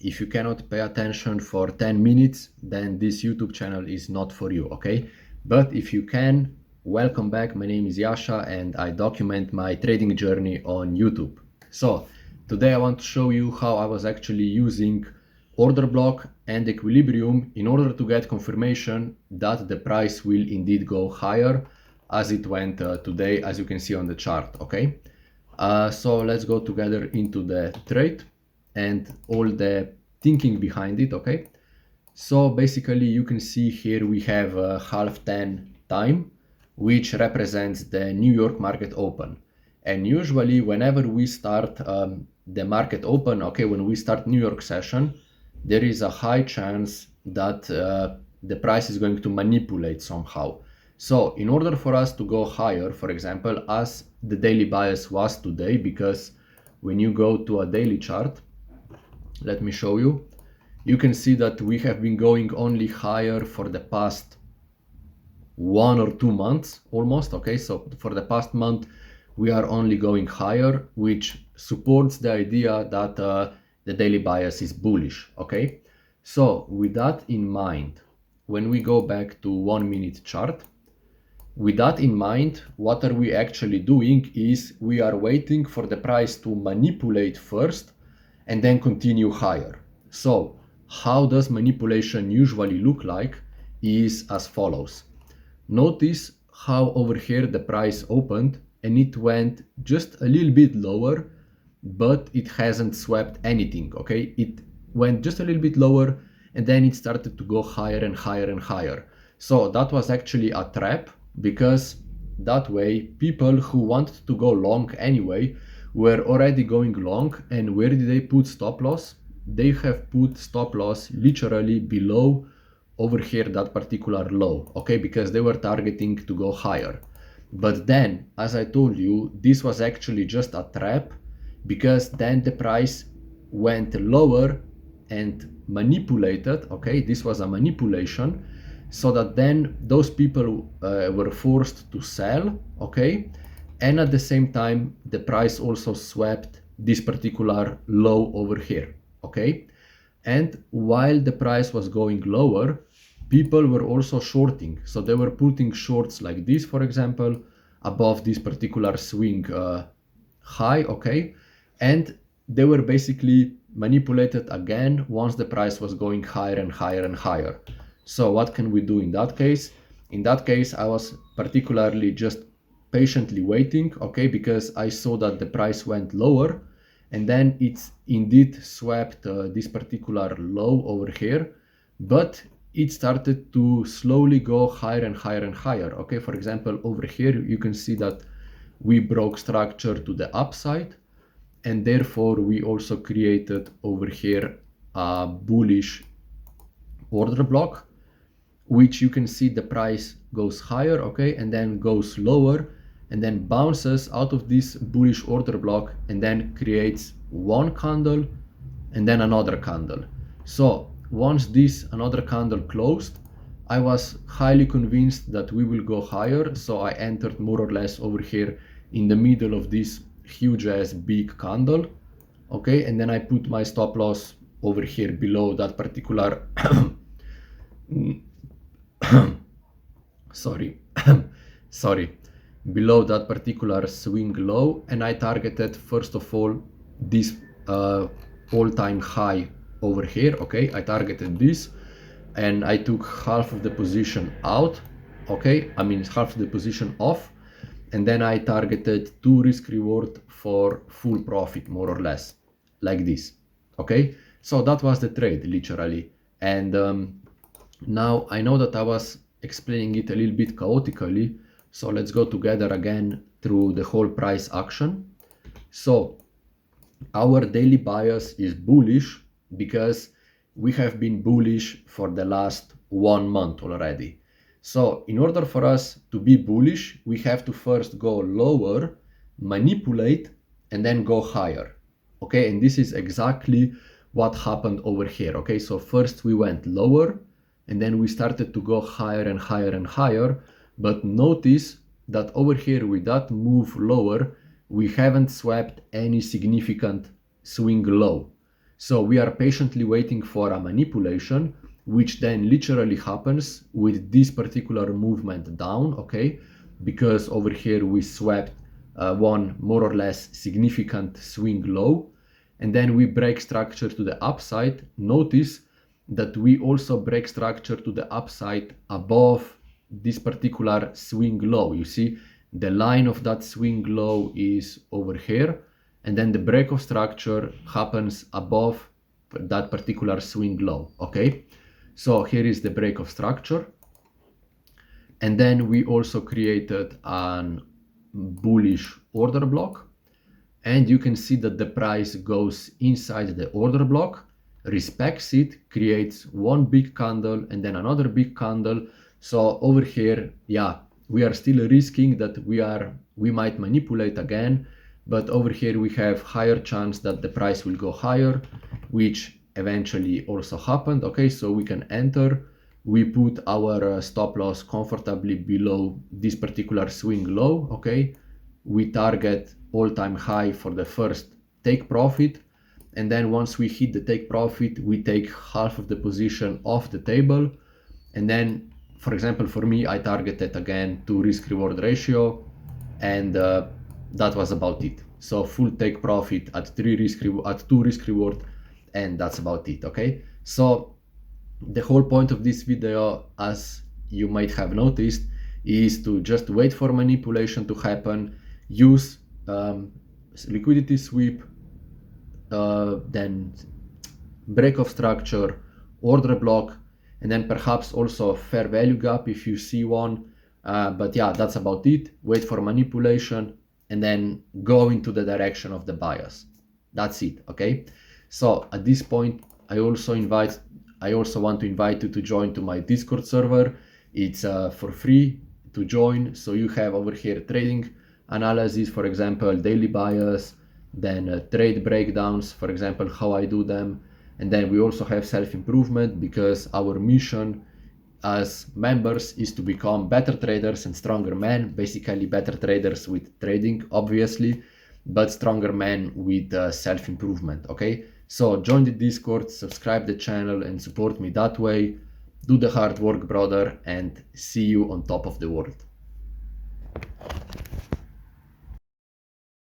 if you cannot pay attention for 10 minutes, then this YouTube channel is not for you, okay? But if you can, welcome back. My name is Yasha and I document my trading journey on YouTube. So today I want to show you how I was actually using order block and equilibrium in order to get confirmation that the price will indeed go higher as it went today, as you can see on the chart, okay? So let's go together into the trade and all the thinking behind it, okay? So basically you can see here we have 10:30 time, which represents the New York market open. And usually whenever we start the market open, okay, when we start New York session, there is a high chance that the price is going to manipulate somehow. So in order for us to go higher, for example, as the daily bias was today, because when you go to a daily chart, let me show you, you can see that we have been going only higher for the past 1 or 2 months almost, okay? So for the past month, we are only going higher, which supports the idea that the daily bias is bullish, okay? So with that in mind, when we go back to 1 minute chart, with that in mind, what are we actually doing is we are waiting for the price to manipulate first and then continue higher. So how does manipulation usually look like is as follows. Notice how over here the price opened and it went just a little bit lower, but it hasn't swept anything, okay? It went just a little bit lower and then it started to go higher and higher and higher. So that was actually a trap, because that way people who wanted to go long anyway were already going long. And where did they put stop loss? They have put stop loss literally below over here that particular low, okay, because they were targeting to go higher. But then, as I told you, this was actually just a trap, because then the price went lower and manipulated, okay, this was a manipulation, so that then those people were forced to sell, okay, and at the same time the price also swept this particular low over here, okay. And while the price was going lower, people were also shorting, so they were putting shorts like this, for example, above this particular swing high, okay, and they were basically manipulated again once the price was going higher and higher and higher. So what can we do in that case? In that case, I was particularly just patiently waiting, okay, because I saw that the price went lower and then it's indeed swept this particular low over here, but it started to slowly go higher and higher and higher, okay. For example, over here you can see that we broke structure to the upside, and therefore we also created over here a bullish order block, which you can see the price goes higher, okay, and then goes lower and then bounces out of this bullish order block and then creates one candle and then another candle. So once this another candle closed, I was highly convinced that we will go higher, so I entered more or less over here in the middle of this huge ass big candle, okay, and then I put my stop loss over here below that particular sorry, below that particular swing low, and I targeted first of all this all-time high over here, okay. I targeted this and I took half of the position out, okay, I mean half of the position off, and then I targeted 2 risk reward for full profit, more or less like this, okay. So that was the trade literally. And now I know that I was explaining it a little bit chaotically, so let's go together again through the whole price action. So our daily bias is bullish because we have been bullish for the last 1 month already. So in order for us to be bullish, we have to first go lower, manipulate, and then go higher, okay. And this is exactly what happened over here, okay. So first we went lower and then we started to go higher and higher and higher, but notice that over here with that move lower, we haven't swept any significant swing low. So we are patiently waiting for a manipulation, which then literally happens with this particular movement down, okay? Because over here we swept one more or less significant swing low, and then we break structure to the upside. Notice that we also break structure to the upside above this particular swing low. You see, the line of that swing low is over here, and then the break of structure happens above that particular swing low, okay? So here is the break of structure. And then we also created an bullish order block. And you can see that the price goes inside the order block, respects it, creates one big candle and then another big candle. So over here, yeah, we are still risking that we might manipulate again, but over here we have higher chance that the price will go higher, which eventually also happened. Okay, so we can enter. We put our stop loss comfortably below this particular swing low. Okay, we target all-time high for the first take profit, and then once we hit the take profit, we take half of the position off the table. And then, for example, for me, I targeted again to risk reward ratio, and that was about it. So full take profit at 2 risk reward, and that's about it. Okay, so the whole point of this video, as you might have noticed, is to just wait for manipulation to happen, use liquidity sweep, then break of structure, order block, and then perhaps also fair value gap if you see one. But yeah, that's about it. Wait for manipulation and then go into the direction of the bias. That's it, okay? So at this point, I also want to invite you to join to my Discord server. It's for free to join. So you have over here trading analysis, for example, daily bias, then trade breakdowns, for example, how I do them. And then we also have self-improvement, because our mission as members is to become better traders and stronger men, basically better traders with trading, obviously, but stronger men with self-improvement, okay? So join the Discord, subscribe the channel and support me that way. Do the hard work, brother, and see you on top of the world.